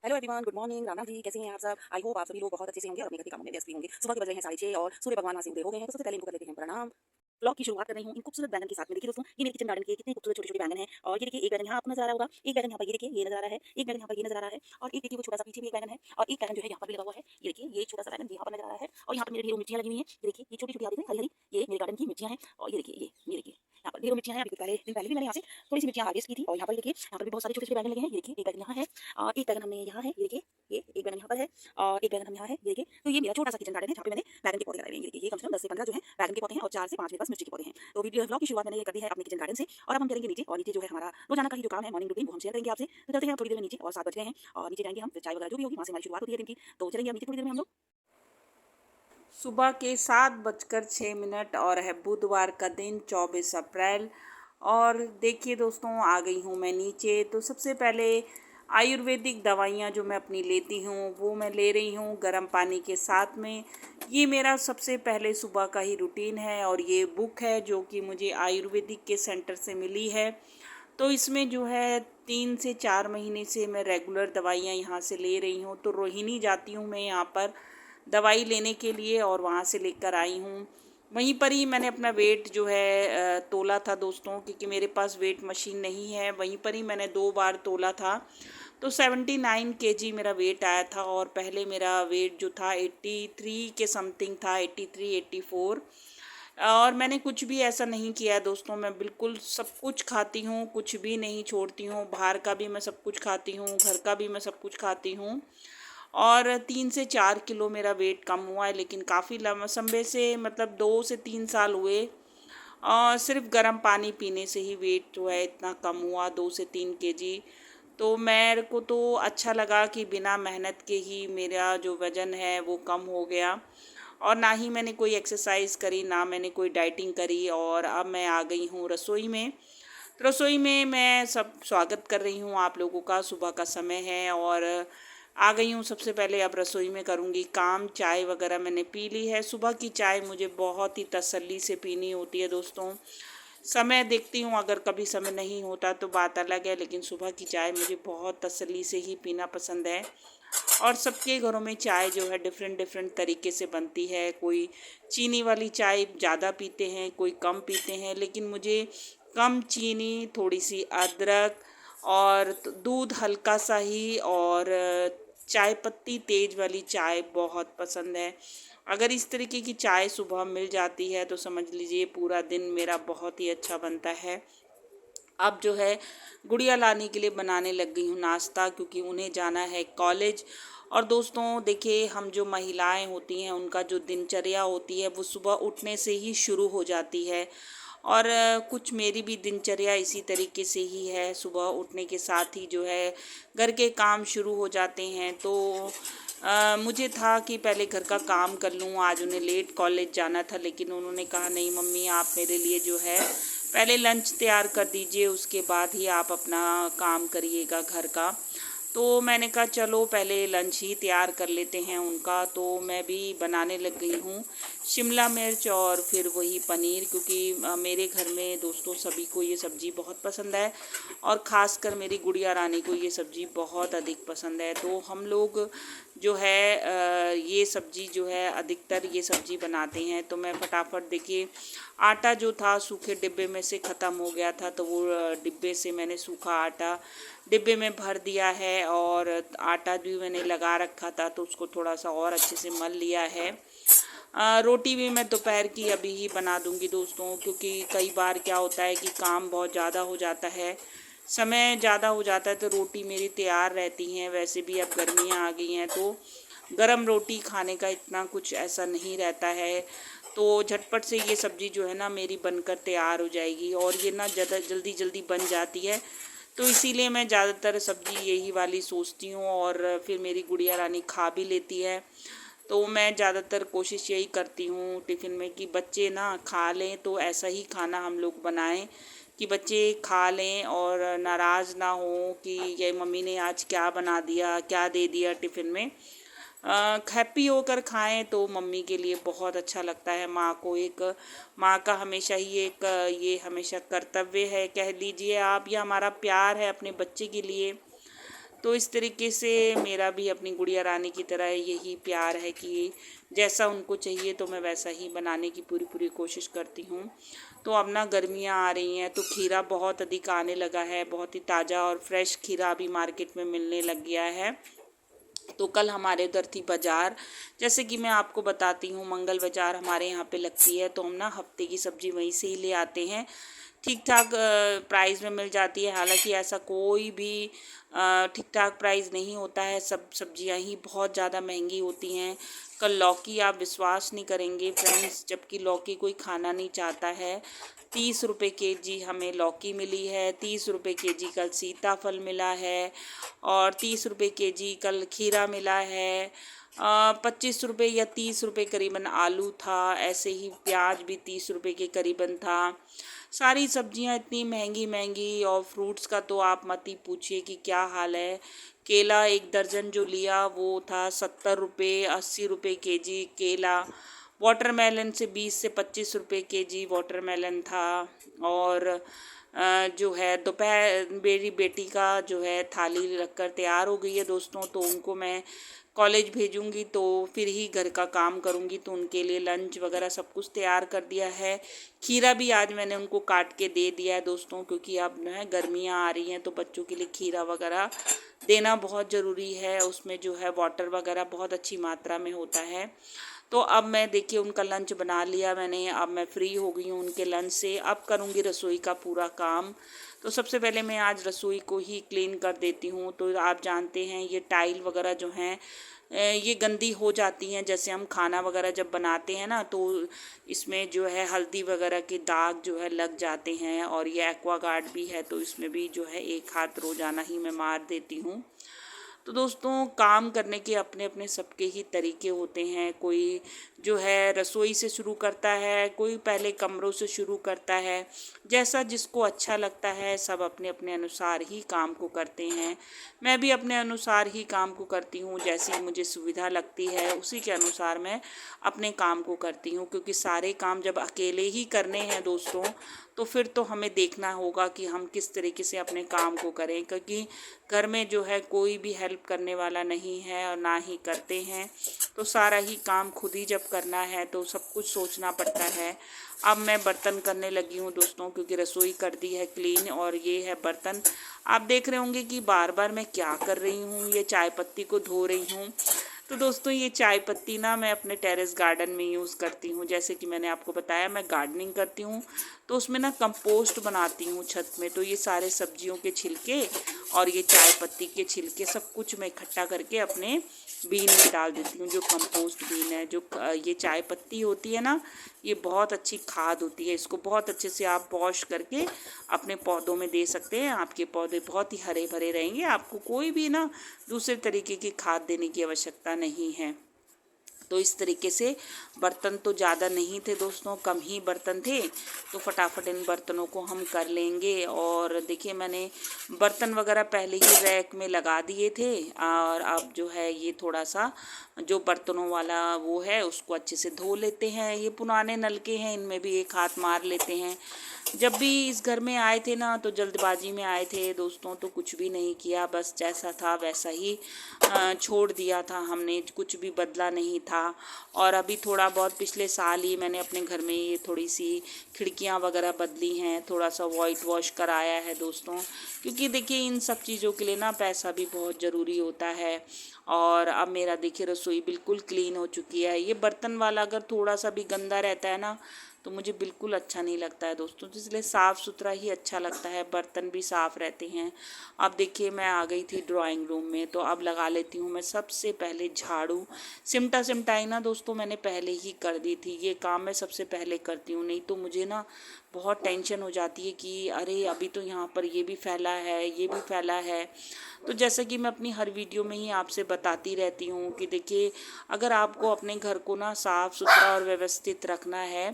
Hello everyone, good morning. Ram Ram ji, कैसे हैं आप सब? आई होप आप सभी लोग बहुत अच्छे से होंगे और अपने घर के कामों में व्यस्त भी होंगे। सुबह के बज रहे हैं 6:30 और सूर्य भगवान वहां से उदय हो गए हैं। तो सबसे पहले इनको कर लेते हैं प्रणाम। ब्लॉग की शुरुआत कर रही हूँ इन खूबसूरत बैगन के साथ में। देखिए दोस्तों, ये मेरे किचन गार्डन के कितने खूबसूरत छोटे छोटे बैगन हैं। और ये देखिए, एक बैगन यहाँ आपको नजर आ रहा होगा, एक बैगन यहाँ पर ये देखिए ये नजर आ रहा है, एक बैगन यहाँ पर ये नजर आ रहा है, और एक देखिए वो छोटा सा पीछे भी एक बैगन है, और एक बैगन जो है यहाँ पर भी लगा हुआ है। ये देखिए, ये छोटा सा बैगन यहाँ पर नजर आ रहा है, और यहाँ पर मेरे ढेरों मिर्चियाँ लगी हुई हैं। ये देखिए, ये छोटी छोटी आप देख रहे हैं, हरी हरी, ये मेरे गार्डन की मिर्चियाँ हैं। और ये देखिए, ये देखिए यहाँ पर ढेरों मिर्चियाँ हैं। अभी कुछ पहले दिन पहले भी मैंने यहाँ से थोड़ी सी मिर्चियाँ हार्वेस्ट की थी, और यहाँ पर देखिए, यहाँ पर भी बहुत सारे छोटे छोटे बैगन लगे हैं। ये देखिए, एक बैगन यहाँ है और एक बैगन हमने यहाँ है। ये देखिए, ये एक बैगन यहाँ पर है और एक बैगन हम यहाँ है। ये देखिए, तो ये मेरा छोटा सा किचन गार्डन है जहाँ पे मैंने बैगन के पौधे लगाए हुए हैं। ये देखिए, ये कम से कम 10 से 15 जो है बैगन के पौधे हैं, और 4 से 5 मेरे पास मिर्ची के पौधे हैं। तो वीडियो व्लॉग की शुरुआत मैंने ये कर दी है अपने किचन गार्डन से, और अब हम चलेंगे नीचे। और नीचे जो है हमारा रोजाना का ही जो काम है, मॉर्निंग रूटीन, वो हम शेयर करेंगे आपसे। तो चलते हैं थोड़ी देर में नीचे, और 7 बज गए हैं और नीचे जाएंगे हम, फिर चाय वगैरह जो भी होगी वहाँ से हमारी शुरुआत होती है दिन की। तो चलेंगे अब नीचे थोड़ी देर में हम लोग। सुबह के 7:06 और है बुधवार का दिन 24 अप्रैल। और देखिए दोस्तों, आ गई हूँ मैं नीचे। तो सबसे पहले आयुर्वेदिक दवाइयाँ जो मैं अपनी लेती हूँ वो मैं ले रही हूँ गर्म पानी के साथ में। ये मेरा सबसे पहले सुबह का ही रूटीन है, और ये बुक है जो कि मुझे आयुर्वेदिक के सेंटर से मिली है। तो इसमें जो है 3 से 4 महीने से मैं रेगुलर दवाइयाँ यहाँ से ले रही हूँ। तो रोहिणी जाती हूँ मैं यहाँ पर दवाई लेने के लिए, और वहाँ से लेकर आई हूँ। वहीं पर ही मैंने अपना वेट जो है तोला था दोस्तों, क्योंकि मेरे पास वेट मशीन नहीं है। वहीं पर ही मैंने 2 बार तोला था। तो 79 kg मेरा वेट आया था, और पहले मेरा वेट जो था 83 के समथिंग था, 83 84। और मैंने कुछ भी ऐसा नहीं किया है दोस्तों। मैं बिल्कुल सब कुछ खाती हूँ, कुछ भी नहीं छोड़ती हूँ। बाहर का भी मैं सब कुछ खाती हूँ, घर का भी मैं सब कुछ खाती हूँ। और 3 से 4 किलो मेरा वेट कम हुआ है, लेकिन काफ़ी लंबे समय से, मतलब 2 से 3 साल हुए। और सिर्फ गर्म पानी पीने से ही वेट जो है इतना कम हुआ, 2 से 3 kg। तो मेरे को तो अच्छा लगा कि बिना मेहनत के ही मेरा जो वज़न है वो कम हो गया। और ना ही मैंने कोई एक्सरसाइज करी, ना मैंने कोई डाइटिंग करी। और अब मैं आ गई हूँ रसोई में। तो रसोई में मैं सब स्वागत कर रही हूँ आप लोगों का। सुबह का समय है और आ गई हूँ। सबसे पहले अब रसोई में करूँगी काम। चाय वगैरह मैंने पी ली है। सुबह की चाय मुझे बहुत ही तसल्ली से पीनी होती है दोस्तों। समय देखती हूँ, अगर कभी समय नहीं होता तो बात अलग है, लेकिन सुबह की चाय मुझे बहुत तसल्ली से ही पीना पसंद है। और सबके घरों में चाय जो है डिफरेंट डिफरेंट तरीके से बनती है। कोई चीनी वाली चाय ज़्यादा पीते हैं, कोई कम पीते हैं, लेकिन मुझे कम चीनी, थोड़ी सी अदरक और दूध हल्का सा ही, और चाय पत्ती तेज वाली चाय बहुत पसंद है। अगर इस तरीके की चाय सुबह मिल जाती है तो समझ लीजिए पूरा दिन मेरा बहुत ही अच्छा बनता है। अब जो है गुड़िया लाने के लिए बनाने लग गई हूँ नाश्ता, क्योंकि उन्हें जाना है कॉलेज। और दोस्तों देखिए, हम जो महिलाएं होती हैं उनका जो दिनचर्या होती है वो सुबह उठने से ही शुरू हो जाती है। और कुछ मेरी भी दिनचर्या इसी तरीके से ही है। सुबह उठने के साथ ही जो है घर के काम शुरू हो जाते हैं। तो मुझे था कि पहले घर का काम कर लूँ। आज उन्हें लेट कॉलेज जाना था, लेकिन उन्होंने कहा नहीं मम्मी, आप मेरे लिए जो है पहले लंच तैयार कर दीजिए, उसके बाद ही आप अपना काम करिएगा घर का। तो मैंने कहा चलो पहले लंच ही तैयार कर लेते हैं उनका। तो मैं भी बनाने लग गई हूँ शिमला मिर्च और फिर वही पनीर, क्योंकि मेरे घर में दोस्तों सभी को ये सब्ज़ी बहुत पसंद है, और ख़ासकर मेरी गुड़िया रानी को ये सब्ज़ी बहुत अधिक पसंद है। तो हम लोग जो है ये सब्ज़ी जो है अधिकतर ये सब्ज़ी बनाते हैं। तो मैं फटाफट देखिए, आटा जो था सूखे डिब्बे में से ख़त्म हो गया था, तो वो डिब्बे से मैंने सूखा आटा डिब्बे में भर दिया है। और आटा भी मैंने लगा रखा था, तो उसको थोड़ा सा और अच्छे से मल लिया है। रोटी भी मैं दोपहर की अभी ही बना दूंगी दोस्तों, क्योंकि कई बार क्या होता है कि काम बहुत ज़्यादा हो जाता है, समय ज़्यादा हो जाता है, तो रोटी मेरी तैयार रहती हैं। वैसे भी अब गर्मियाँ आ गई हैं, तो गरम रोटी खाने का इतना कुछ ऐसा नहीं रहता है। तो झटपट से ये सब्ज़ी जो है ना मेरी बनकर तैयार हो जाएगी, और ये ना ज़्यादा जल्दी जल्दी बन जाती है। तो इसीलिए मैं ज़्यादातर सब्ज़ी यही वाली सोचती हूँ, और फिर मेरी गुड़िया रानी खा भी लेती है। तो मैं ज़्यादातर कोशिश यही करती हूँ टिफ़िन में कि बच्चे ना खा लें, तो ऐसा ही खाना हम लोग बनाएं कि बच्चे खा लें और नाराज़ ना हो कि ये मम्मी ने आज क्या बना दिया, क्या दे दिया टिफ़िन में। हैप्पी होकर खाएं तो मम्मी के लिए बहुत अच्छा लगता है। माँ का हमेशा ही एक ये हमेशा कर्तव्य है, कह लीजिए आप, या हमारा प्यार है अपने बच्चे के लिए। तो इस तरीके से मेरा भी अपनी गुड़िया रानी की तरह यही प्यार है कि जैसा उनको चाहिए तो मैं वैसा ही बनाने की पूरी पूरी कोशिश करती हूँ। तो अब ना गर्मियाँ आ रही हैं तो खीरा बहुत अधिक आने लगा है, बहुत ही ताज़ा और फ्रेश खीरा अभी मार्केट में मिलने लग गया है। तो कल हमारे उधर थी बाज़ार, जैसे कि मैं आपको बताती हूँ मंगल बाज़ार हमारे यहाँ पे लगती है, तो हम ना हफ्ते की सब्ज़ी वहीं से ही ले आते हैं। ठीक ठाक प्राइस में मिल जाती है, हालांकि ऐसा कोई भी ठीक ठाक प्राइस नहीं होता है, सब सब्जियां ही बहुत ज़्यादा महंगी होती हैं। कल लौकी आप विश्वास नहीं करेंगे फ्रेंड्स, जबकि लौकी कोई खाना नहीं चाहता है, 30 रुपये केजी हमें लौकी मिली है, 30 रुपये केजी कल सीताफल मिला है, और 30 रुपये केजी कल खीरा मिला है। 25 रुपये या 30 रुपये करीबन आलू था, ऐसे ही प्याज भी 30 रुपये के करीबन था। सारी सब्जियां इतनी महंगी महंगी, और फ्रूट्स का तो आप मत ही पूछिए कि क्या हाल है। केला एक दर्जन जो लिया वो था 70 रुपये, 80 रुपये केजी केला। वाटरमेलन से 20 से 25 रुपये केजी वाटरमेलन था। और जो है दोपहर मेरी बेटी का जो है थाली रखकर तैयार हो गई है दोस्तों, तो उनको मैं कॉलेज भेजूंगी तो फिर ही घर का काम करूंगी, तो उनके लिए लंच वगैरह सब कुछ तैयार कर दिया है। खीरा भी आज मैंने उनको काट के दे दिया है दोस्तों, क्योंकि अब जो है गर्मियाँ आ रही हैं तो बच्चों के लिए खीरा वगैरह देना बहुत ज़रूरी है, उसमें जो है वाटर वगैरह बहुत अच्छी मात्रा में होता है। तो अब मैं देखिए उनका लंच बना लिया मैंने, अब मैं फ्री हो गई हूँ उनके लंच से, अब करूँगी रसोई का पूरा काम। तो सबसे पहले मैं आज रसोई को ही क्लीन कर देती हूँ। तो आप जानते हैं ये टाइल वगैरह जो हैं ये गंदी हो जाती हैं, जैसे हम खाना वगैरह जब बनाते हैं ना, तो इसमें जो है हल्दी वगैरह के दाग जो है लग जाते हैं, और ये एक्वागार्ड भी है तो इसमें भी जो है एक हाथ रोज़ाना ही मैं मार देती हूँ। तो दोस्तों काम करने के अपने अपने सबके ही तरीके होते हैं, कोई जो है रसोई से शुरू करता है, कोई पहले कमरों से शुरू करता है, जैसा जिसको अच्छा लगता है, सब अपने अपने अनुसार ही काम को करते हैं। मैं भी अपने अनुसार ही काम को करती हूँ, जैसी मुझे सुविधा लगती है उसी के अनुसार मैं अपने काम को करती हूँ, क्योंकि सारे काम जब अकेले ही करने हैं दोस्तों तो फिर तो हमें देखना होगा कि हम किस तरीके से अपने काम को करें, क्योंकि घर में जो है कोई भी हेल्प करने वाला नहीं है और ना ही करते हैं, तो सारा ही काम खुद ही जब करना है तो सब कुछ सोचना पड़ता है। अब मैं बर्तन करने लगी हूँ दोस्तों, क्योंकि रसोई कर दी है क्लीन, और ये है बर्तन। आप देख रहे होंगे कि बार बार मैं क्या कर रही हूँ, ये चाय पत्ती को धो रही हूँ। तो दोस्तों ये चाय पत्ती ना मैं अपने टेरेस गार्डन में यूज़ करती हूँ, जैसे कि मैंने आपको बताया मैं गार्डनिंग करती हूँ, तो उसमें ना कंपोस्ट बनाती हूँ छत में। तो ये सारे सब्जियों के छिलके और ये चाय पत्ती के छिलके सब कुछ मैं इकट्ठा करके अपने बीन में डाल देती हूँ, जो कंपोस्ट बीन है। जो ये चाय पत्ती होती है ना, ये बहुत अच्छी खाद होती है, इसको बहुत अच्छे से आप वॉश करके अपने पौधों में दे सकते हैं। आपके पौधे बहुत ही हरे भरे रहेंगे, आपको कोई भी ना दूसरे तरीके की खाद देने की आवश्यकता नहीं है। तो इस तरीके से बर्तन तो ज़्यादा नहीं थे दोस्तों, कम ही बर्तन थे, तो फटाफट इन बर्तनों को हम कर लेंगे। और देखिए मैंने बर्तन वगैरह पहले ही रैक में लगा दिए थे, और अब जो है ये थोड़ा सा जो बर्तनों वाला वो है उसको अच्छे से धो लेते हैं। ये पुराने नलके हैं, इनमें भी एक हाथ मार लेते हैं। जब भी इस घर में आए थे ना तो जल्दबाजी में आए थे दोस्तों, तो कुछ भी नहीं किया, बस जैसा था वैसा ही छोड़ दिया था हमने, कुछ भी बदला नहीं था। और अभी थोड़ा बहुत पिछले साल ही मैंने अपने घर में ये थोड़ी सी खिड़कियां वगैरह बदली हैं, थोड़ा सा वाइट वॉश कराया है दोस्तों, क्योंकि देखिए इन सब चीज़ों के लिए ना पैसा भी बहुत ज़रूरी होता है। और अब मेरा देखिए रसोई बिल्कुल क्लीन हो चुकी है। ये बर्तन वाला अगर थोड़ा सा भी गंदा रहता है ना तो मुझे बिल्कुल अच्छा नहीं लगता है दोस्तों, तो इसलिए साफ़ सुथरा ही अच्छा लगता है, बर्तन भी साफ़ रहते हैं। अब देखिए मैं आ गई थी ड्राइंग रूम में, तो अब लगा लेती हूँ मैं सबसे पहले झाड़ू। सिमटा सिमटाई ना दोस्तों मैंने पहले ही कर दी थी, ये काम मैं सबसे पहले करती हूँ, नहीं तो मुझे ना बहुत टेंशन हो जाती है कि अरे अभी तो यहाँ पर ये भी फैला है, ये भी फैला है। तो जैसा कि मैं अपनी हर वीडियो में ही आपसे बताती रहती हूँ कि देखिए अगर आपको अपने घर को ना साफ़ सुथरा और व्यवस्थित रखना है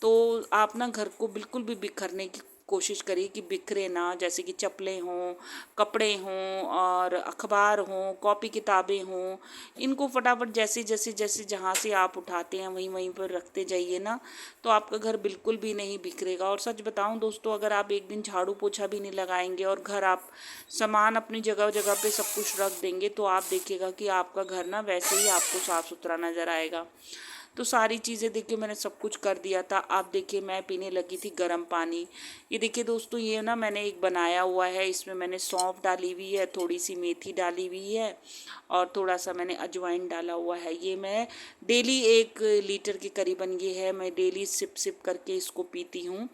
तो आप ना घर को बिल्कुल भी बिखरने की कोशिश करिए कि बिखरे ना, जैसे कि चप्पलें हों, कपड़े हों और अखबार हों, कॉपी किताबें हों, इनको फटाफट जैसे जैसे जैसे जहाँ से आप उठाते हैं वहीं वहीं पर रखते जाइए ना, तो आपका घर बिल्कुल भी नहीं बिखरेगा। और सच बताऊं दोस्तों, अगर आप एक दिन झाड़ू पोछा भी नहीं लगाएंगे और घर आप सामान अपनी जगह जगह पे सब कुछ रख देंगे, तो आप देखिएगा कि आपका घर ना वैसे ही आपको साफ़ सुथरा नज़र आएगा। तो सारी चीज़ें देखिए मैंने सब कुछ कर दिया था। आप देखिए मैं पीने लगी थी गर्म पानी। ये देखिए दोस्तों, ये ना मैंने एक बनाया हुआ है, इसमें मैंने सौंफ डाली हुई है, थोड़ी सी मेथी डाली हुई है और थोड़ा सा मैंने अजवाइन डाला हुआ है। ये मैं डेली 1 लीटर के करीबन ये है, मैं डेली सिप सिप करके इसको पीती हूँ।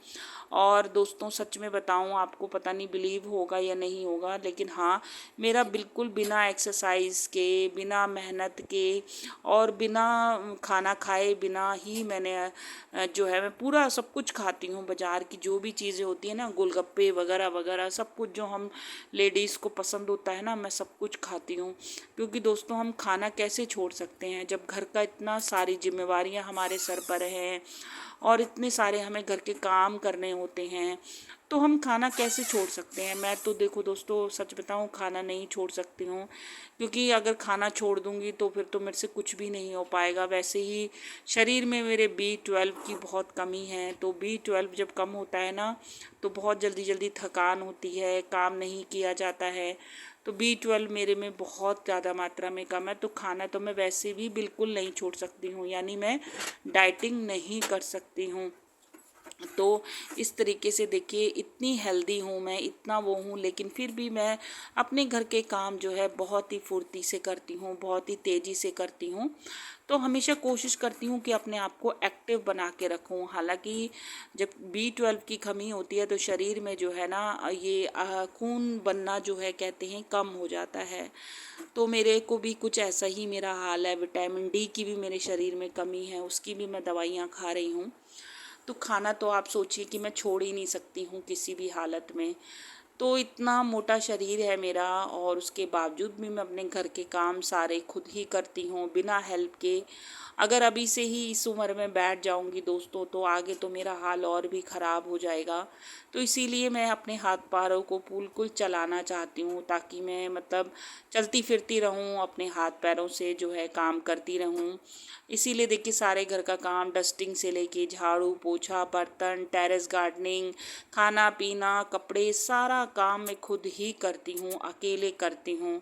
और दोस्तों सच में बताऊँ आपको, पता नहीं बिलीव होगा या नहीं होगा, लेकिन हाँ, मेरा बिल्कुल बिना एक्सरसाइज के, बिना मेहनत के और बिना खाना खाए बिना ही मैंने जो है मैं पूरा सब कुछ खाती हूँ। बाज़ार की जो भी चीज़ें होती हैं ना, गोलगप्पे वगैरह वगैरह, सब कुछ जो हम लेडीज़ को पसंद होता है ना, मैं सब कुछ खाती हूँ। क्योंकि दोस्तों हम खाना कैसे छोड़ सकते हैं जब घर का इतना सारी जिम्मेवारियाँ हमारे सर पर हैं और इतने सारे हमें घर के काम करने होते हैं, तो हम खाना कैसे छोड़ सकते हैं। मैं तो देखो दोस्तों सच बताऊं, खाना नहीं छोड़ सकती हूँ, क्योंकि अगर खाना छोड़ दूंगी तो फिर तो मेरे से कुछ भी नहीं हो पाएगा। वैसे ही शरीर में मेरे B12 की बहुत कमी है, तो B12 जब कम होता है ना, तो बहुत जल्दी जल्दी थकान होती है, काम नहीं किया जाता है। तो B12 मेरे में बहुत ज़्यादा मात्रा में कम है, तो खाना तो मैं वैसे भी बिल्कुल नहीं छोड़ सकती हूँ, यानी मैं डाइटिंग नहीं कर सकती हूँ। तो इस तरीके से देखिए, इतनी हेल्दी हूँ मैं, इतना वो हूँ, लेकिन फिर भी मैं अपने घर के काम जो है बहुत ही फुर्ती से करती हूँ, बहुत ही तेज़ी से करती हूँ। तो हमेशा कोशिश करती हूँ कि अपने आप को एक्टिव बना के रखूँ। हालांकि जब B12 की कमी होती है तो शरीर में जो है ना, ये खून बनना जो है कहते हैं कम हो जाता है। तो मेरे को भी कुछ ऐसा ही मेरा हाल है। विटामिन D की भी मेरे शरीर में कमी है, उसकी भी मैं दवाइयाँ खा रही हूँ। तो खाना तो आप सोचिए कि मैं छोड़ ही नहीं सकती हूँ किसी भी हालत में। तो इतना मोटा शरीर है मेरा और उसके बावजूद भी मैं अपने घर के काम सारे खुद ही करती हूँ बिना हेल्प के। अगर अभी से ही इस उम्र में बैठ जाऊँगी दोस्तों, तो आगे तो मेरा हाल और भी ख़राब हो जाएगा। तो इसीलिए मैं अपने हाथ पैरों को बिल्कुल चलाना चाहती हूँ, ताकि मैं मतलब चलती फिरती रहूँ, अपने हाथ पैरों से जो है काम करती रहूँ। इसीलिए देखिए सारे घर का काम, डस्टिंग से लेके झाड़ू पोछा, बर्तन, टेरेस गार्डनिंग, खाना पीना, कपड़े, सारा काम मैं खुद ही करती हूँ, अकेले करती हूँ।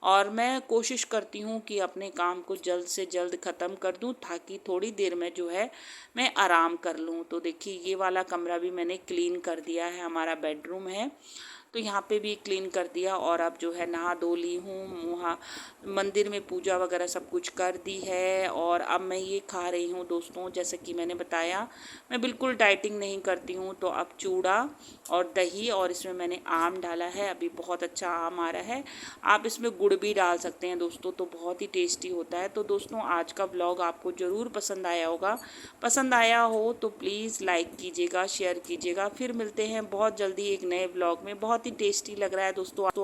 और मैं कोशिश करती हूँ कि अपने काम को जल्द से जल्द ख़त्म कर दूँ, ताकि थोड़ी देर में जो है मैं आराम कर लूँ। तो देखिए ये वाला कमरा भी मैंने क्लीन कर दिया है, हमारा बेडरूम है, तो यहाँ पे भी क्लीन कर दिया। और अब जो है नहा धो ली हूँ, वहाँ मंदिर में पूजा वगैरह सब कुछ कर दी है। और अब मैं ये खा रही हूँ दोस्तों, जैसे कि मैंने बताया मैं बिल्कुल डाइटिंग नहीं करती हूँ। तो अब चूड़ा और दही और इसमें मैंने आम डाला है, अभी बहुत अच्छा आम आ रहा है। आप इसमें गुड़ भी डाल सकते हैं दोस्तों, तो बहुत ही टेस्टी होता है। तो दोस्तों आज का व्लॉग आपको ज़रूर पसंद आया होगा। पसंद आया हो तो प्लीज़ लाइक कीजिएगा, शेयर कीजिएगा। फिर मिलते हैं बहुत जल्दी एक नए व्लॉग में। बहुत ही टेस्टी लग रहा है दोस्तों।